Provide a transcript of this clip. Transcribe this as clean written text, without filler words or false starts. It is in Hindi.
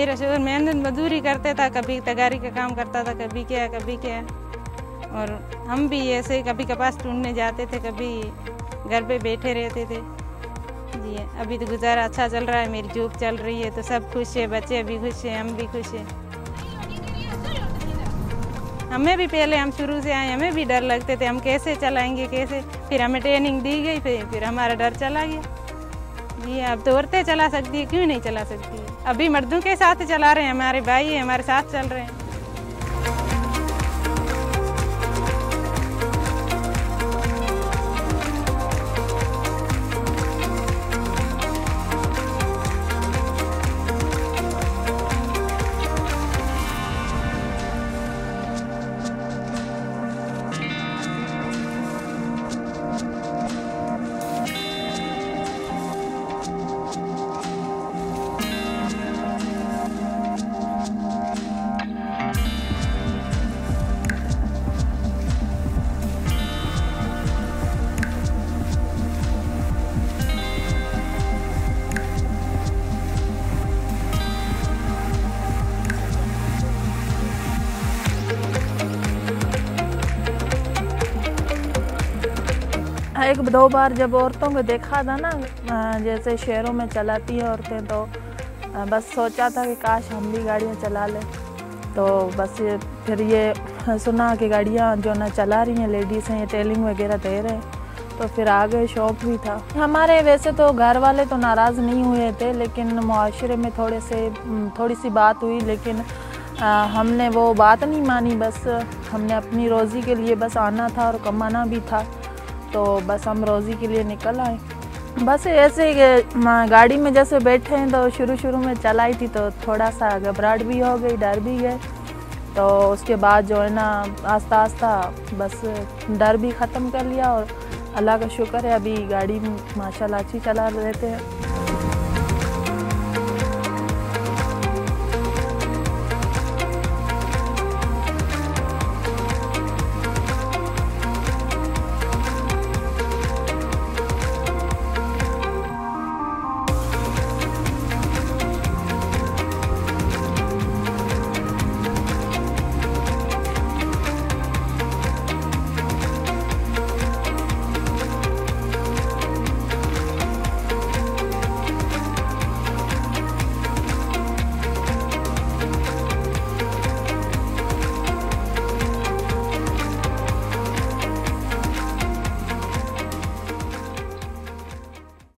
मेरा शोहर मेहनत मजदूरी करते था, कभी तगारी का काम करता था, कभी क्या कभी क्या। और हम भी ऐसे कभी कपास ढूंढने जाते थे, कभी घर पे बैठे रहते थे। जी अभी तो गुजारा अच्छा चल रहा है, मेरी जॉब चल रही है तो सब खुश है, बच्चे भी खुश हैं, हम भी खुश हैं। हमें भी पहले, हम शुरू से आए, हमें भी डर लगते थे, हम कैसे चलाएंगे कैसे। फिर हमें ट्रेनिंग दी गई, फिर हमारा डर चला गया। जी अब तो औरतें चला सकती है, क्यों नहीं चला सकती। अभी मर्दों के साथ चला रहे हैं, हमारे भाई हमारे साथ चल रहे हैं। एक दो बार जब औरतों को देखा था ना, जैसे शहरों में चलाती हैं औरतें, तो बस सोचा था कि काश हम भी गाड़ियाँ चला लें। तो बस फिर ये सुना कि गाड़ियाँ जो ना चला रही हैं लेडीज़ हैं, ये टेलिंग वगैरह दे रहे हैं, तो फिर आगे शौक भी था। हमारे वैसे तो घर वाले तो नाराज़ नहीं हुए थे, लेकिन मुआशरे में थोड़ी सी बात हुई, लेकिन हमने वो बात नहीं मानी। बस हमने अपनी रोज़ी के लिए बस आना था और कमाना भी था, तो बस हम रोज़ी के लिए निकल आए। बस ऐसे गाड़ी में जैसे बैठे हैं तो शुरू में चलाई थी तो थोड़ा सा घबराहट भी हो गई, डर भी गए। तो उसके बाद जो है ना आस्ता बस डर भी ख़त्म कर लिया और अल्लाह का शुक्र है अभी गाड़ी माशाल्लाह अच्छी चला लेते हैं।